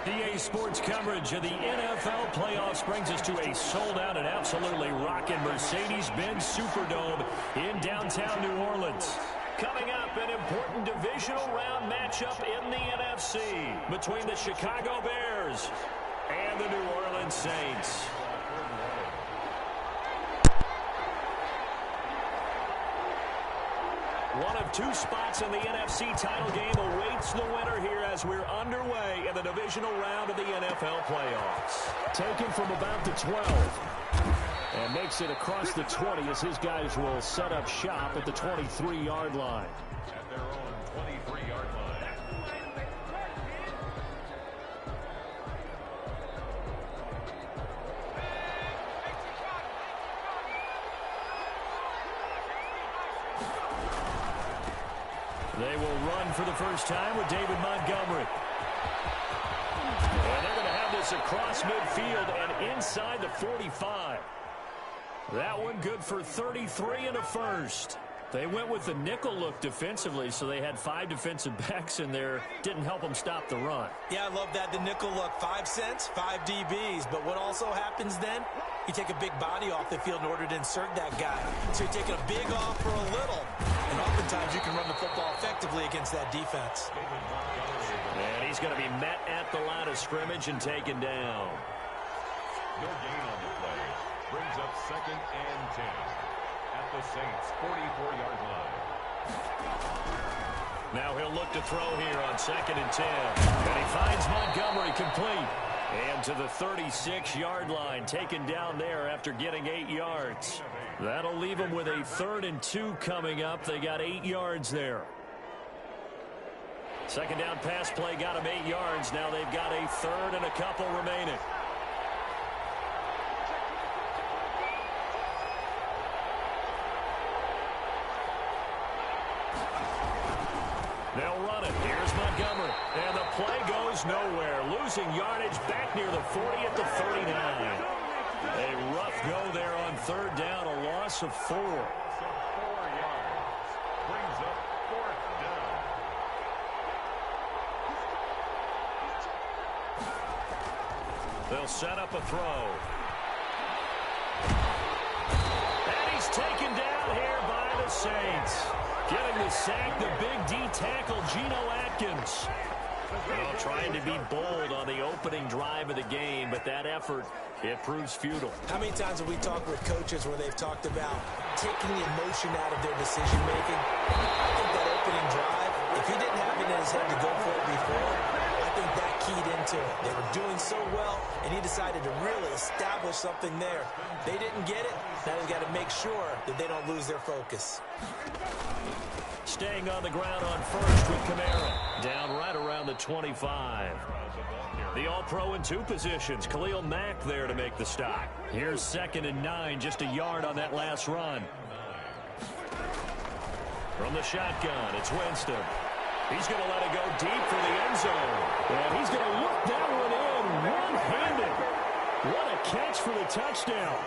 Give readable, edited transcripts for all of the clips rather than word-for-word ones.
EA Sports coverage of the NFL playoffs brings us to a sold-out and absolutely rocking Mercedes-Benz Superdome in downtown New Orleans. Coming up, an important divisional round matchup in the NFC between the Chicago Bears and the New Orleans Saints. One of two spots in the NFC title game awaits the winner here as we're underway in the divisional round of the NFL playoffs. Taken from about the 12 and makes it across the 20 as his guys will set up shop at the 23-yard line. At their own 23-yard line. They will run for the first time with David Montgomery. And they're going to have this across midfield and inside the 45. That one good for 33 and a first. They went with the nickel look defensively, so they had 5 defensive backs in there. Didn't help them stop the run. Yeah, I love that, the nickel look. 5 cents, 5 DBs. But what also happens then, you take a big body off the field in order to insert that guy. So you're taking a big off for a little. And oftentimes you can run the football effectively against that defense. And he's going to be met at the line of scrimmage and taken down. No gain on the play. Brings up 2nd and 10. At the Saints' 44-yard line. Now he'll look to throw here on 2nd and 10. And he finds Montgomery complete. And to the 36-yard line, taken down there after getting 8 yards. That'll leave him with a 3rd and 2 coming up. They got 8 yards there. Second down pass play got him 8 yards. Now they've got a 3rd and a couple remaining. They'll run it. Here's Montgomery. And the play goes nowhere. Losing yardage back near the 40 at the 39. A rough go there on 3rd down. A loss of 4. 4 yards. Brings up 4th down. They'll set up a throw. And he's taken down here by the Saints. Getting the sack, the big D tackle, Geno Atkins. Well, trying to be bold on the opening drive of the game, but that effort, it proves futile. How many times have we talked with coaches where they've talked about taking the emotion out of their decision-making? I think that opening drive, if he didn't have it in his head to go for it before, I think that keyed into it. They were doing so well, and he decided to really establish something there. They didn't get it. Now they've got to make sure that they don't lose their focus. Staying on the ground on first with Kamara. Down right around the 25. The All-Pro in 2 positions. Khalil Mack there to make the stop. Here's 2nd and 9, just a yard on that last run. From the shotgun, it's Winston. He's going to let it go deep for the end zone. And he's going to look that one in one-handed. What a catch for the touchdown.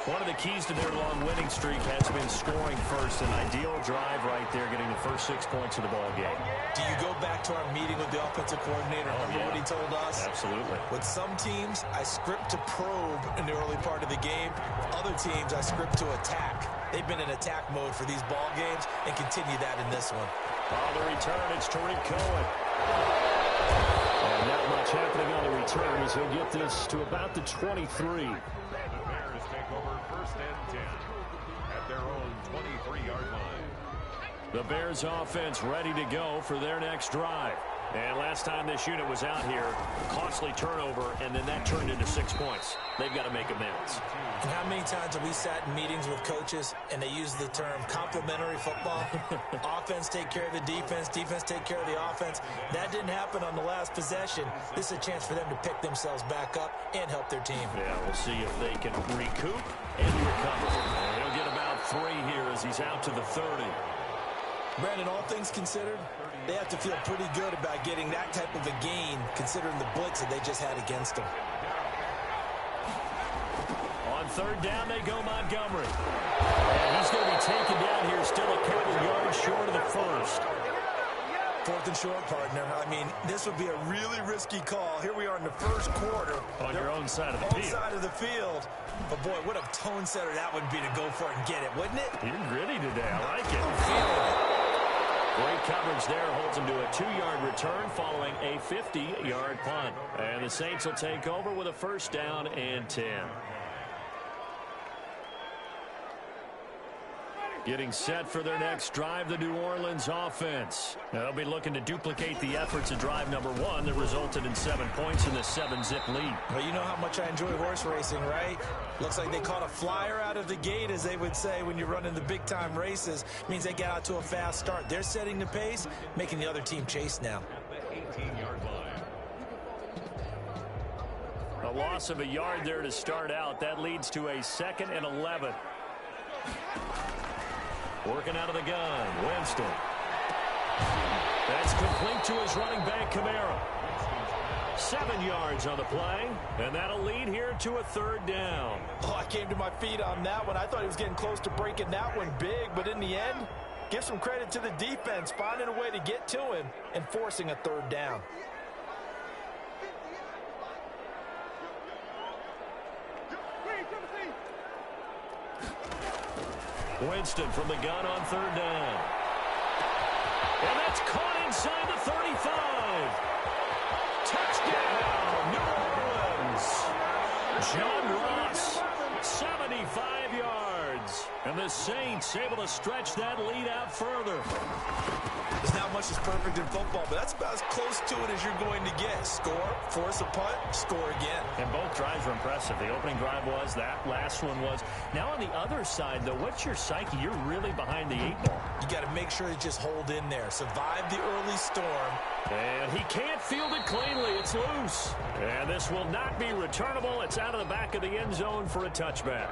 One of the keys to their long winning streak has been scoring first. An ideal drive right there, getting the first 6 points of the ball game. Do you go back to our meeting with the offensive coordinator? Remember what he told us? Absolutely. With some teams, I script to probe in the early part of the game. Other teams, I script to attack. They've been in attack mode for these ball games and continue that in this one. On the return, it's Tariq Cohen. And not much happening on the return as he'll get this to about the 23. Take over 1st and 10 at their own 23-yard line. The Bears offense ready to go for their next drive. And last time this unit was out here, costly turnover, and then that turned into 6 points. They've got to make amends. And how many times have we sat in meetings with coaches and they use the term complementary football? Offense take care of the defense, defense take care of the offense. That didn't happen on the last possession. This is a chance for them to pick themselves back up and help their team. Yeah, we'll see if they can recoup and recover. And he'll get about 3 here as he's out to the 30. Brandon, all things considered, they have to feel pretty good about getting that type of a gain considering the blitz that they just had against them. On 3rd down, they go Montgomery. And he's going to be taken down here, still a couple yards short of the first. 4th and short, partner. I mean, this would be a really risky call. Here we are in the first quarter. On your own side of the field. Side of the field. But, boy, what a tone setter that would be to go for it and get it, wouldn't it? You're gritty today. I like it. I'm feeling it. Great coverage there. Holds him to a 2-yard return following a 50-yard punt. And the Saints will take over with a first down and 10. Getting set for their next drive, the New Orleans offense. They'll be looking to duplicate the efforts of drive number 1 that resulted in 7 points in the 7-zip lead. Well, you know how much I enjoy horse racing, right? Looks like they caught a flyer out of the gate, as they would say when you're running the big-time races. Means they get out to a fast start. They're setting the pace, making the other team chase now. At the 18-yard line. A loss of a yard there to start out. That leads to a 2nd and 11. Working out of the gun, Winston. That's complete to his running back, Kamara. 7 yards on the play, and that'll lead here to a 3rd down. Oh, I came to my feet on that one. I thought he was getting close to breaking that one big, but in the end, give some credit to the defense, finding a way to get to him and forcing a 3rd down. Winston from the gun on 3rd down. And that's caught inside the 35. Touchdown, New Orleans. John Ross, 75 yards. And the Saints able to stretch that lead out further. There's not much that's perfect in football, but that's about as close to it as you're going to get. Score, force a punt, score again. And both drives were impressive. The opening drive was, that last one was. Now on the other side, though, what's your psyche? You're really behind the 8 ball. You got to make sure you just hold in there. Survive the early storm. And he can't field it cleanly. It's loose. And this will not be returnable. It's out of the back of the end zone for a touchback.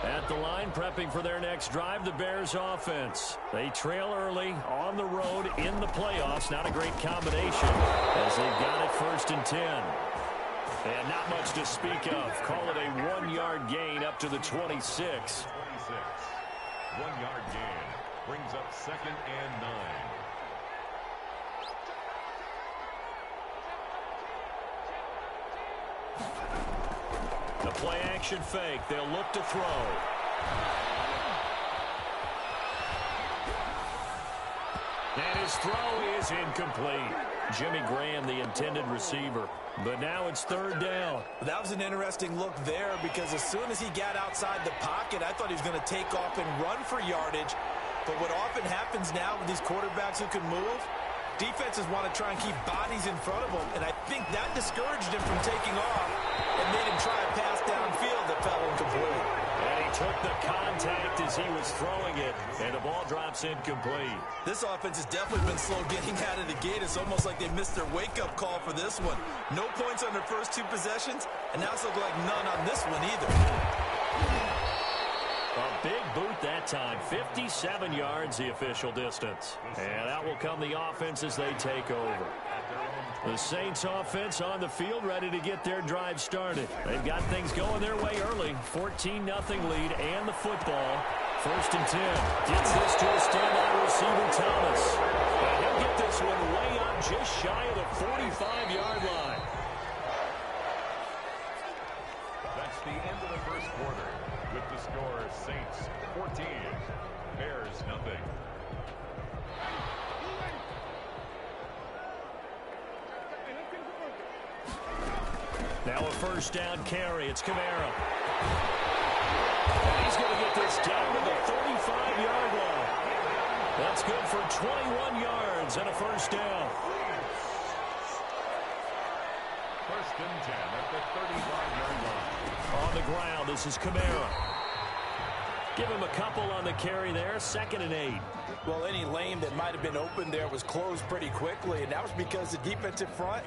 At the line, prepping for their next drive, the Bears offense. They trail early on the road in the playoffs. Not a great combination as they've got it 1st and 10. And not much to speak of. Call it a 1-yard gain up to the 26. 1-yard gain brings up 2nd and 9. The play action fake. They'll look to throw. And his throw is incomplete. Jimmy Graham, the intended receiver. But now it's 3rd down. That was an interesting look there because as soon as he got outside the pocket, I thought he was going to take off and run for yardage. But what often happens now with these quarterbacks who can move, defenses want to try and keep bodies in front of them, and I think that discouraged him from taking off and made him try a pass downfield that fell incomplete. And he took the contact as he was throwing it, and the ball drops incomplete. This offense has definitely been slow getting out of the gate. It's almost like they missed their wake-up call for this one. No points on their first 2 possessions, and now it's looking like none on this one either. A big boot that time. 57 yards the official distance. And out will come the offense as they take over. The Saints offense on the field ready to get their drive started. They've got things going their way early. 14-0 lead and the football. 1st and 10. Gets this to a standout receiver, Thomas. And he'll get this one way up just shy of the 45-yard line. That's the end of the first quarter. With the score, Saints 14, Bears nothing. Now a 1st down carry. It's Kamara. And he's going to get this down to the 35-yard line. That's good for 21 yards and a 1st down. 1st and 10 at the 35-yard line. On the ground, this is Kamara. Give him a couple on the carry there. 2nd and 8. Well, any lane that might have been open there was closed pretty quickly, and that was because the defensive front,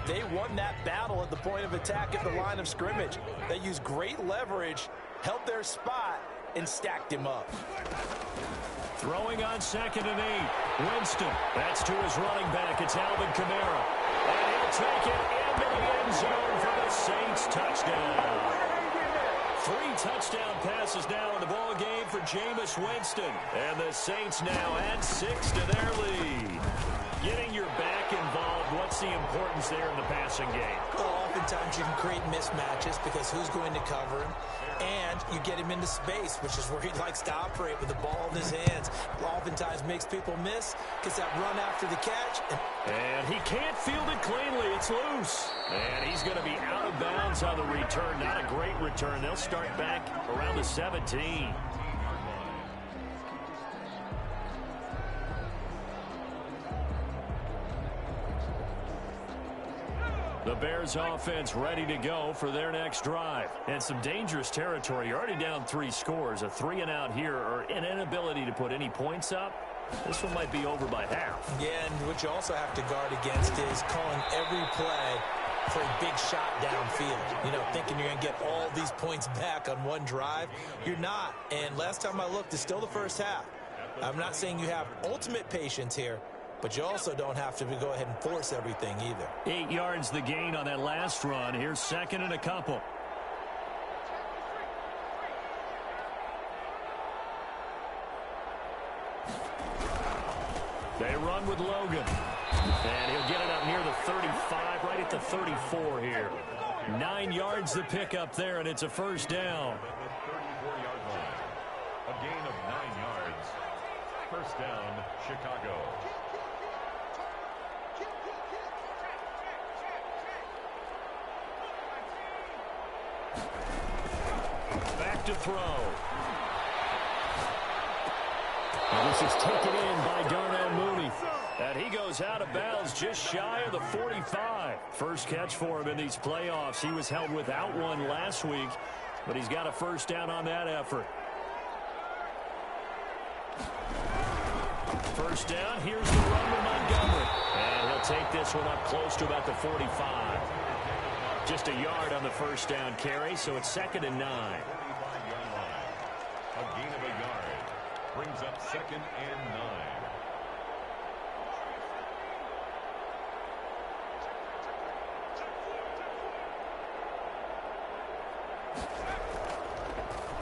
they won that battle at the point of attack at the line of scrimmage. They used great leverage, held their spot, and stacked him up. Throwing on 2nd and 8. Winston. That's to his running back. It's Alvin Kamara. And he'll take it into the end zone for the Saints touchdown. 3 touchdown passes now in the ball game for Jameis Winston. And the Saints now add 6 to their lead. Getting your back involved, what's the importance there in the passing game? Well, oftentimes you can create mismatches because who's going to cover him? And you get him into space, which is where he likes to operate with the ball in his hands. Oftentimes makes people miss, gets that run after the catch. And he can't field it cleanly. It's loose. And he's going to be out of bounds on the return. Not a great return. They'll start back around the 17. The Bears offense ready to go for their next drive. And some dangerous territory. You're already down 3 scores. A 3-and-out here or an inability to put any points up. This one might be over by half. Yeah, and what you also have to guard against is calling every play for a big shot downfield. You know, thinking you're going to get all these points back on one drive. You're not. And last time I looked, it's still the first half. I'm not saying you have ultimate patience here, but you also don't have to go ahead and force everything either. 8 yards the gain on that last run. Here's 2nd and a couple. They run with Logan. And he'll get it up near the 35, right at the 34 here. 9 yards to pick up there, and it's a first down. At the 34-yard line. A gain of 9 yards. First down, Chicago. Back to throw. And this is taken in by Darnell Mooney. And he goes out of bounds just shy of the 45. First catch for him in these playoffs. He was held without one last week, but he's got a first down on that effort. First down, here's the run with Montgomery. And he'll take this one up close to about the 45. Just a yard on the first down carry, so it's 2nd and 9. 45-yard line. A gain of a yard. Brings up 2nd and 9.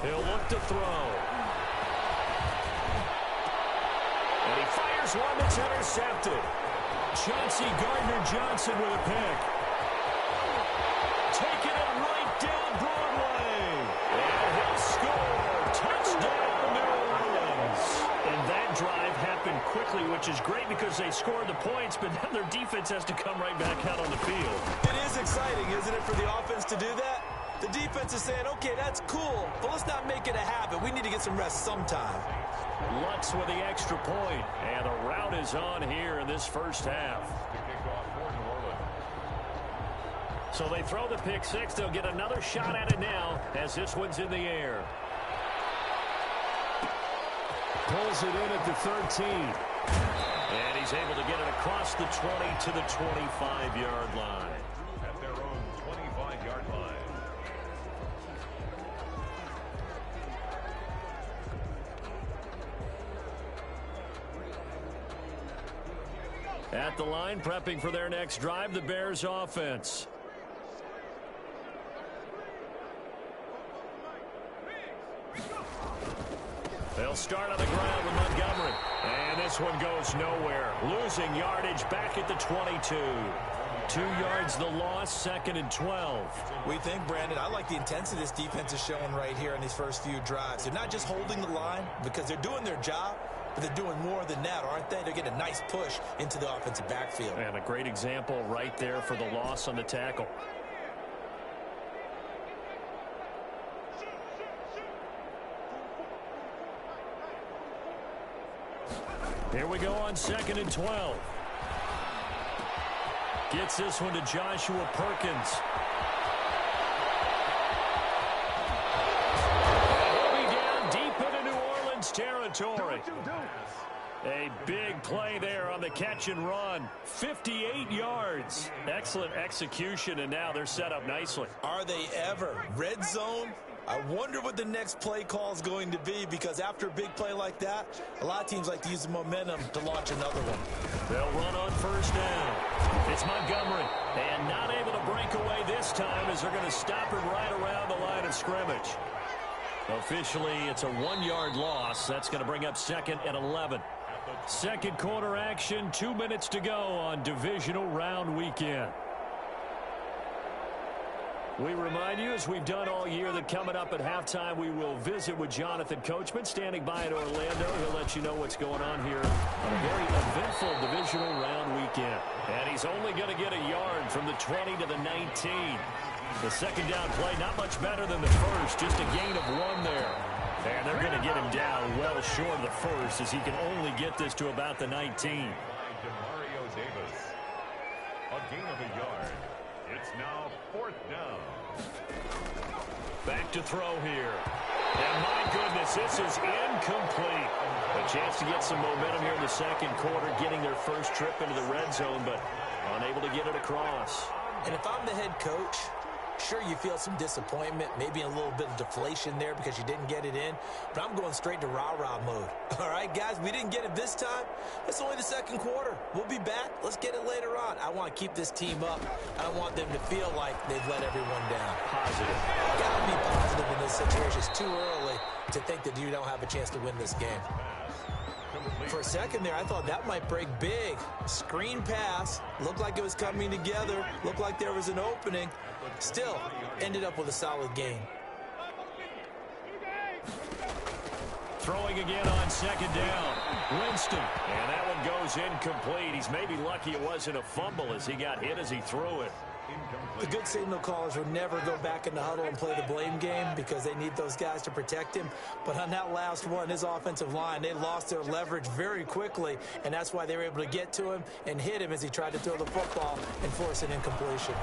He'll look to throw. And he fires one that's intercepted. Chauncey Gardner-Johnson with a pick. Taking it right down Broadway. And he'll score. Touchdown, New Orleans. And that drive happened quickly, which is great because they scored the points, but now their defense has to come right back out on the field. It is exciting, isn't it, for the offense to do that? The defense is saying, okay, that's cool, but let's not make it a habit. We need to get some rest sometime. Lutz with the extra point. And the route is on here in this first half. To kick off for New Orleans. So they throw the pick six. They'll get another shot at it now as this one's in the air. Pulls it in at the 13. And he's able to get it across the 20 to the 25-yard line. At their own 25-yard line. At the line, prepping for their next drive, the Bears offense. They'll start on the ground with Montgomery. And this one goes nowhere. Losing yardage back at the 22. 2 yards the loss, 2nd and 12. We think, Brandon, I like the intensity this defense is showing right here in these first few drives. They're not just holding the line because they're doing their job, but they're doing more than that, aren't they? They're getting a nice push into the offensive backfield. And a great example right there for the loss on the tackle. Here we go on 2nd and 12. Gets this one to Joshua Perkins. He'll be down deep into New Orleans territory. A big play there on the catch and run. 58 yards. Excellent execution, and now they're set up nicely. Are they ever? Red zone, I wonder what the next play call is going to be, because after a big play like that, a lot of teams like to use the momentum to launch another one. They'll run on first down. It's Montgomery, and not able to break away this time as they're going to stop him right around the line of scrimmage. Officially, it's a 1-yard loss. That's going to bring up 2nd and 11. Second quarter action, 2 minutes to go on divisional round weekend. We remind you, as we've done all year, that coming up at halftime, we will visit with Jonathan Coachman, standing by in Orlando. He'll let you know what's going on here on a very eventful divisional round weekend. And he's only going to get a yard from the 20 to the 19. The second down play, not much better than the first, just a gain of 1 there. And they're going to get him down well short of the first, as he can only get this to about the 19. Demario Davis. A gain of a yard. It's now 4th down. Back to throw here. And my goodness, this is incomplete. A chance to get some momentum here in the second quarter, getting their first trip into the red zone, but unable to get it across. And if I'm the head coach, sure, you feel some disappointment, maybe a little bit of deflation there because you didn't get it in, but I'm going straight to rah-rah mode. All right, guys, we didn't get it this time. It's only the second quarter. We'll be back. Let's get it later on. I want to keep this team up. I don't want them to feel like they've let everyone down. Positive. Got to be positive in this situation. It's too early to think that you don't have a chance to win this game. For a second there, I thought that might break big. Screen pass. Looked like it was coming together. Looked like there was an opening. Still, ended up with a solid gain. Throwing again on second down. Winston. And that one goes incomplete. He's maybe lucky it wasn't a fumble as he got hit as he threw it. The good signal callers would never go back in the huddle and play the blame game because they need those guys to protect him. But on that last one, his offensive line, they lost their leverage very quickly, and that's why they were able to get to him and hit him as he tried to throw the football and force an incompletion.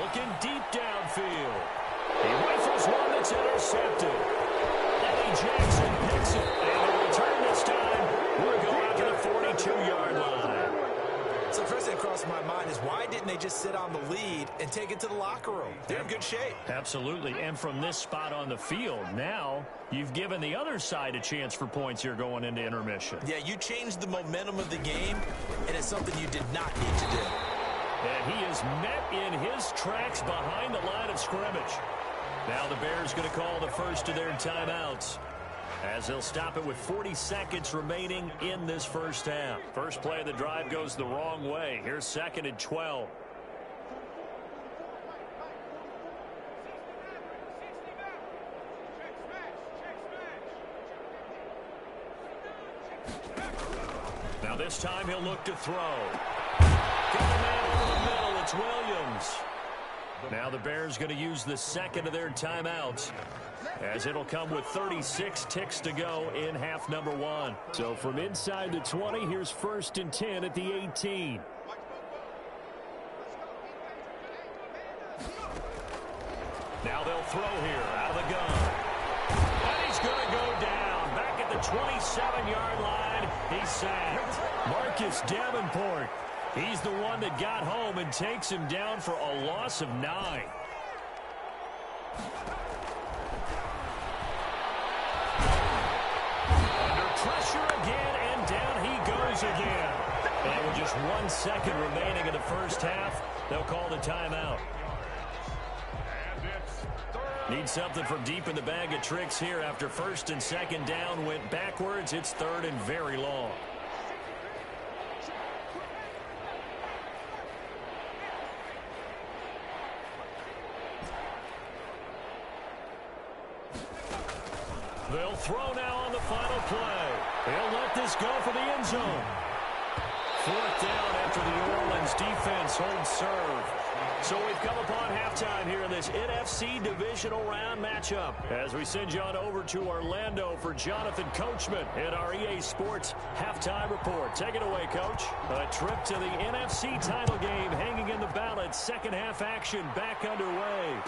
Looking deep downfield. He rifles one that's intercepted. Eddie Jackson picks it. And the return this time will go out to the 42-yard line. So first thing that crossed my mind is, why didn't they just sit on the lead and take it to the locker room? They're in good shape. Absolutely. And from this spot on the field, now you've given the other side a chance for points here going into intermission. Yeah, you changed the momentum of the game, and it's something you did not need to do. And he is met in his tracks behind the line of scrimmage. Now the Bears going to call the first of their timeouts, as they'll stop it with 40 seconds remaining in this first half. First play of the drive goes the wrong way. Here's 2nd and 12. Now this time he'll look to throw. Get the man over the middle. It's Williams. Now the Bears going to use the second of their timeouts, as it'll come with 36 ticks to go in half number 1. So from inside the 20, here's 1st and 10 at the 18. Now they'll throw here out of the gun. And he's going to go down. Back at the 27-yard line, he's sacked. Marcus Davenport. He's the one that got home and takes him down for a loss of 9. Pressure again, and down he goes again. And with just 1 second remaining in the first half, they'll call the timeout. Need something from deep in the bag of tricks here. After 1st and 2nd down went backwards, it's 3rd and very long. They'll throw now on the final play. They'll let this go for the end zone. 4th down after the New Orleans defense holds serve. So we've come upon halftime here in this NFC divisional round matchup, as we send you on over to Orlando for Jonathan Coachman in our EA Sports halftime report. Take it away, Coach. A trip to the NFC title game hanging in the balance. Second half action back underway.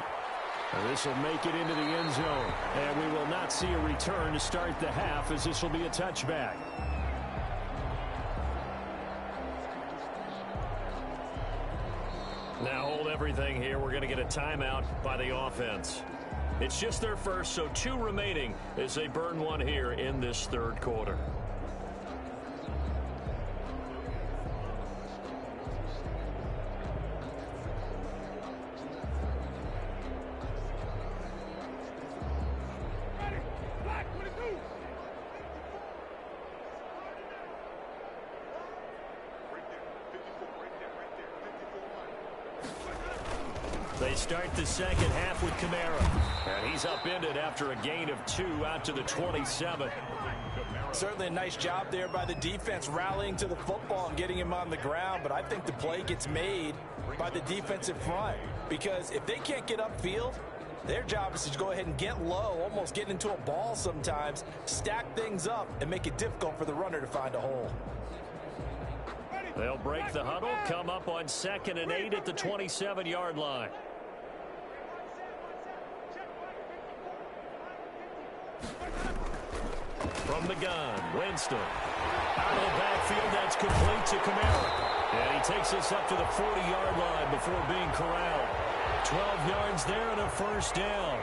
This will make it into the end zone, and we will not see a return to start the half, as this will be a touchback. Now hold everything here. We're going to get a timeout by the offense. It's just their first, so 2 remaining as they burn one here in this third quarter. They start the second half with Kamara. And he's upended after a gain of 2 out to the 27. Certainly a nice job there by the defense rallying to the football and getting him on the ground. But I think the play gets made by the defensive front. Because if they can't get upfield, their job is to go ahead and get low, almost get into a ball sometimes, stack things up, and make it difficult for the runner to find a hole. They'll break the huddle, come up on 2nd and 8 at the 27-yard line. From the gun, Winston. Out of the backfield, that's complete to Kamara. And he takes us up to the 40-yard line before being corralled. 12 yards there and a first down.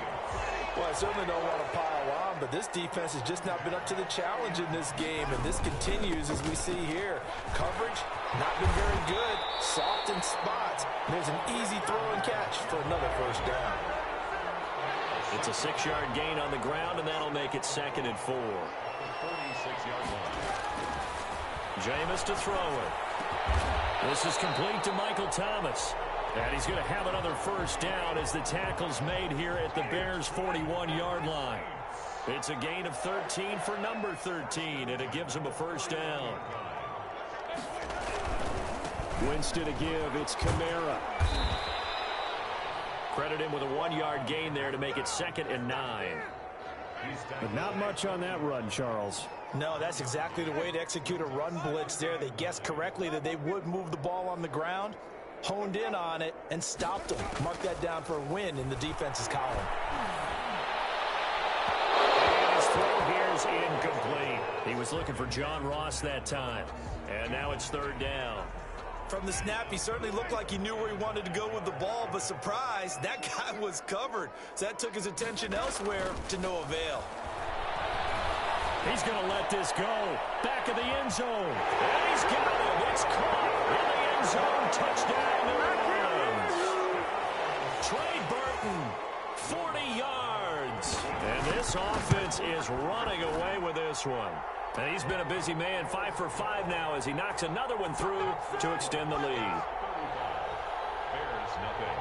Well, I certainly don't want to pile on, but this defense has just not been up to the challenge in this game, and this continues as we see here. Coverage, not been very good, soft in spots. There's an easy throw and catch for another first down. It's a 6-yard gain on the ground, and that'll make it 2nd and 4. 46-yard line. Jameis to throw it. This is complete to Michael Thomas. And he's going to have another first down as the tackle's made here at the Bears' 41-yard line. It's a gain of 13 for number 13, and it gives him a first down. Winston to give. It's Kamara. Credit him with a 1-yard gain there to make it 2nd and 9. But not much on that run, Charles. No, that's exactly the way to execute a run blitz there. They guessed correctly that they would move the ball on the ground, honed in on it, and stopped them. Mark that down for a win in the defense's column. His throw here is incomplete. He was looking for John Ross that time. And now it's 3rd down. From the snap, he certainly looked like he knew where he wanted to go with the ball, but surprise, that guy was covered. So that took his attention elsewhere to no avail. He's going to let this go. Back of the end zone. And he's got it. It's caught in the end zone. Touchdown, New Orleans. Trey Burton, 40 yards. And this offense is running away with this one. And he's been a busy man, 5 for 5 now as he knocks another one through to extend the lead. Bears nothing.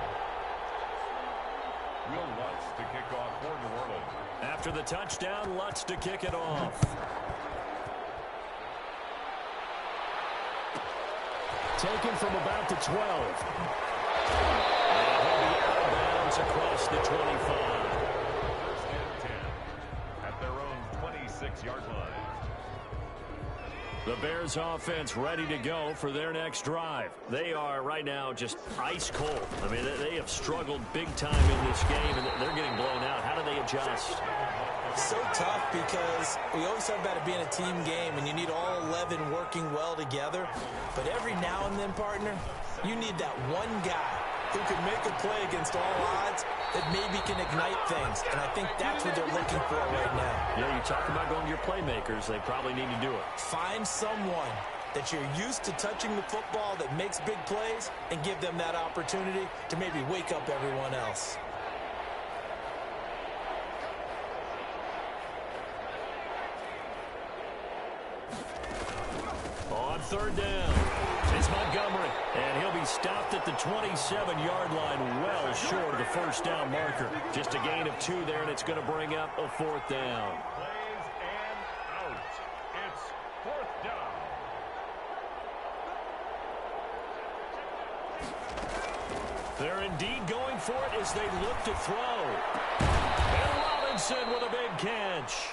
Will Lutz to kick off for New Orleans. After the touchdown, Lutz to kick it off. Taken from about the 12. And he'll be out of bounds across the 25. 1st and 10 at their own 26-yard line. The Bears offense ready to go for their next drive. They are right now just ice cold. I mean, they have struggled big time in this game, and they're getting blown out. How do they adjust? So tough because we always talk about it being a team game, and you need all 11 working well together. But every now and then, partner, you need that one guy who can make a play against all odds that maybe can ignite things. And I think that's what they're looking for right now. Yeah, you talk about going to your playmakers. They probably need to do it. Find someone that you're used to touching the football that makes big plays and give them that opportunity to maybe wake up everyone else. On 3rd down, it's Montgomery, and he'll be stopped at the 27-yard line, well short of the first down marker. Just a gain of 2 there, and it's going to bring up a 4th down. Plays and out. It's 4th down. They're indeed going for it as they look to throw. And Robinson with a big catch.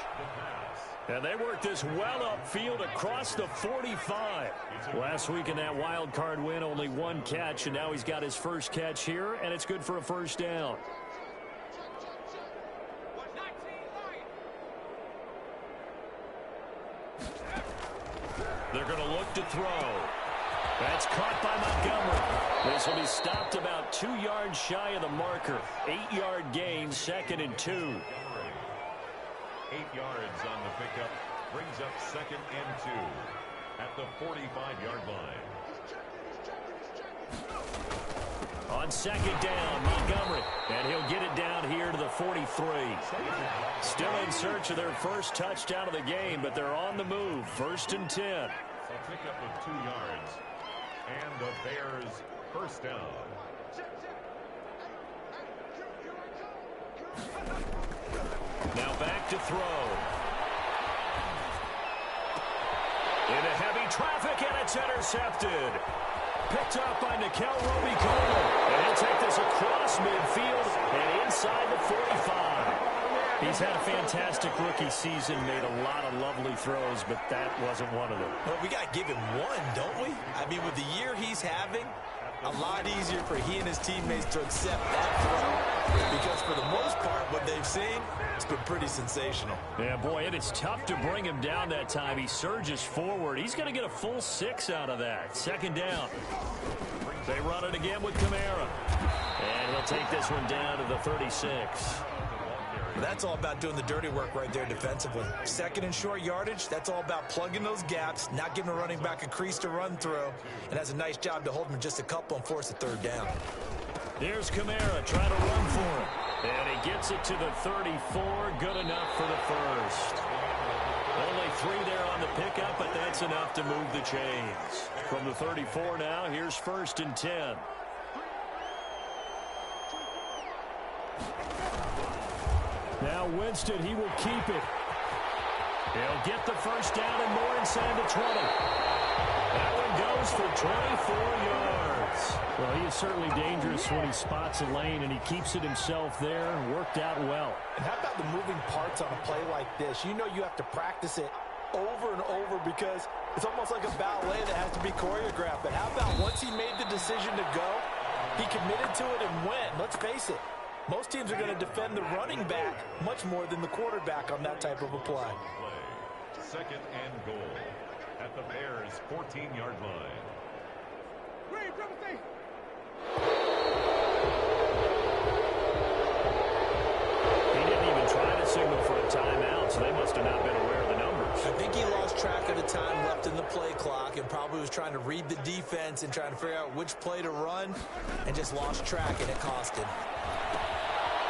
And they worked this well upfield across the 45. Last week in that wild card win, only 1 catch, and now he's got his first catch here, and it's good for a first down. They're going to look to throw. That's caught by Montgomery. This will be stopped about 2 yards shy of the marker. 8-yard gain, 2nd and 2. 8 yards on the pickup. Brings up 2nd and 2 at the 45-yard line. On 2nd down, Montgomery. And he'll get it down here to the 43. Still in search of their first touchdown of the game, but they're on the move. 1st and 10. A pickup of 2 yards. And the Bears first down. Now back to throw. Into heavy traffic, and it's intercepted. Picked up by Nikel Roby-Coleman. And he'll take this across midfield and inside the 45. He's had a fantastic rookie season, made a lot of lovely throws, but that wasn't one of them. Well, we got to give him one, don't we? I mean, with the year he's having, a lot easier for he and his teammates to accept that throw. Because for the most part, what they've seen, it's been pretty sensational. Yeah, boy, it is tough to bring him down that time. He surges forward. He's going to get a full 6 out of that. 2nd down. They run it again with Kamara. And he'll take this one down to the 36. That's all about doing the dirty work right there defensively. 2nd and short yardage, that's all about plugging those gaps, not giving a running back a crease to run through, and has a nice job to hold him just a couple and force a 3rd down. Here's Kamara trying to run for it. And he gets it to the 34. Good enough for the first. Only 3 there on the pickup, but that's enough to move the chains. From the 34 now, here's 1st and 10. Now Winston, he will keep it. He'll get the first down and more inside the 20. That one goes for 24 yards. Well, he is certainly dangerous when he spots a lane, and he keeps it himself there. Worked out well. And how about the moving parts on a play like this? You know you have to practice it over and over because it's almost like a ballet that has to be choreographed. But how about once he made the decision to go, he committed to it and went. Let's face it. Most teams are going to defend the running back much more than the quarterback on that type of a play. 2nd and goal at the Bears' 14-yard line. He didn't even try to signal for a timeout, so they must have not been aware of the numbers. I think he lost track of the time left in the play clock and probably was trying to read the defense and trying to figure out which play to run and just lost track, and it cost him.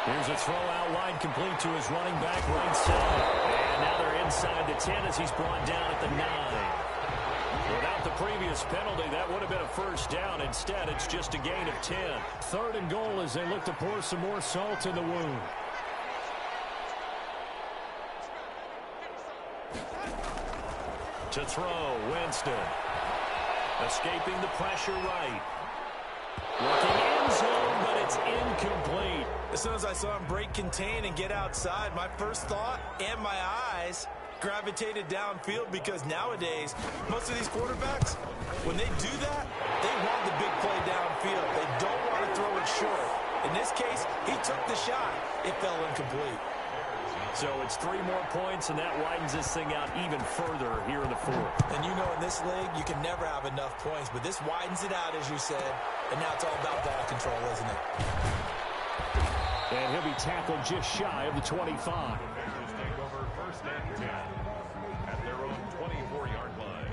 Here's a throw out wide, complete to his running back right side. And now they're inside the 10 as he's brought down at the 9. Without the previous penalty, that would have been a first down. Instead, it's just a gain of 10. 3rd and goal as they look to pour some more salt in the wound. To throw, Winston. Escaping the pressure right. Looking end zone, but it's incomplete. As soon as I saw him break contain and get outside, my first thought and my eyes gravitated downfield because nowadays, most of these quarterbacks, when they do that, they want the big play downfield. They don't want to throw it short. In this case, he took the shot. It fell incomplete. So it's 3 more points, and that widens this thing out even further here in the 4th. And you know in this league, you can never have enough points, but this widens it out, as you said, and now it's all about ball control, isn't it? And he'll be tackled just shy of the 25. Bears take over 1st and 10 at their own 24-yard line.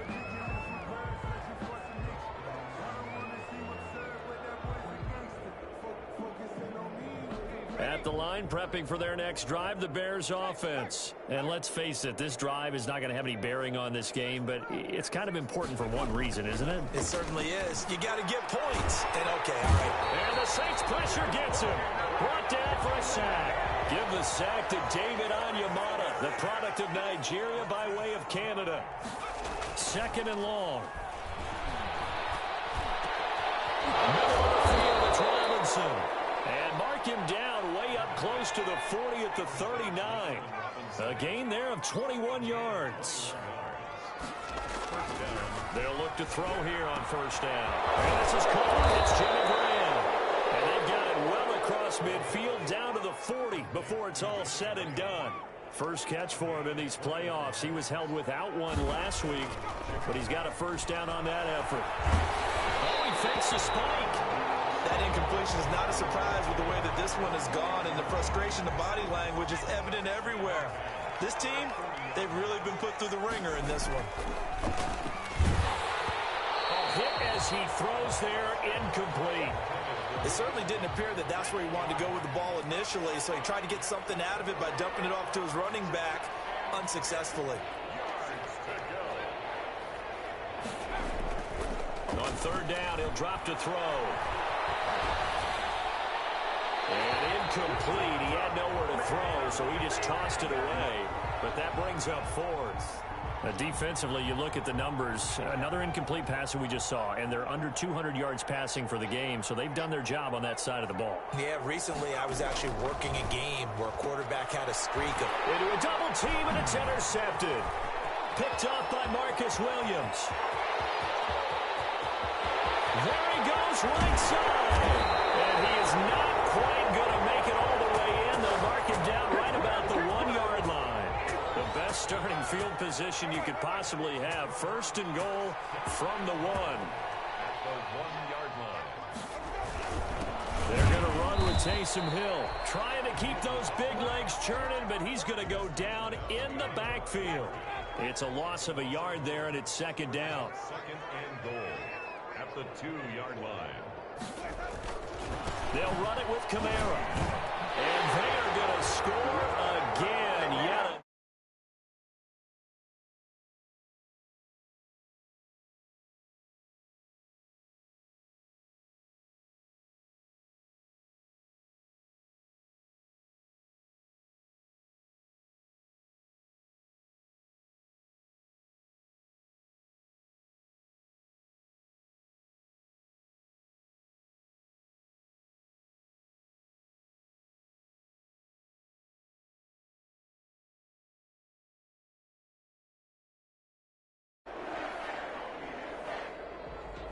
At the line, prepping for their next drive, the Bears offense. And let's face it, this drive is not going to have any bearing on this game, but it's kind of important for one reason, isn't it? It certainly is. You got to get points. And okay, all right. And the Saints pressure gets him. Brought down for a sack. Give the sack to David Onyemata, the product of Nigeria by way of Canada. 2nd and long. Middle of the field, it's Robinson. And mark him down way up close to the 40 at the 39. A gain there of 21 yards. They'll look to throw here on 1st down. And this is caught. It's Jimmy Graham. And they've got it well across midfield down to the 40 before it's all said and done. First catch for him in these playoffs. He was held without one last week, but he's got a first down on that effort. Oh, he fakes the spike. That incompletion is not a surprise with the way that this one has gone, and the frustration, the body language is evident everywhere. This team, they've really been put through the ringer in this one. Hit as he throws there, incomplete. It certainly didn't appear that that's where he wanted to go with the ball initially, so he tried to get something out of it by dumping it off to his running back unsuccessfully. On third down, he'll drop to throw. And incomplete. He had nowhere to throw, so he just tossed it away. But that brings up fourth. Defensively, you look at the numbers. Another incomplete pass that we just saw, and they're under 200 yards passing for the game, so they've done their job on that side of the ball. Yeah, recently I was actually working a game where a quarterback had a streak of... Into a double team, and it's intercepted. Picked off by Marcus Williams. There he goes, right side. And he is not quite going to make it all the way in. They'll mark him down right about the 1-yard line. The best starting field position you could possibly have. First and goal from the 1. At the 1-yard line. They're going to run with Taysom Hill. Trying to keep those big legs churning, but he's going to go down in the backfield. It's a loss of a yard there, and it's second down. Second and goal at the 2-yard line. They'll run it with Kamara. And they are going to score again. Yet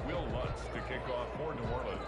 Will Lutz to kick off for New Orleans.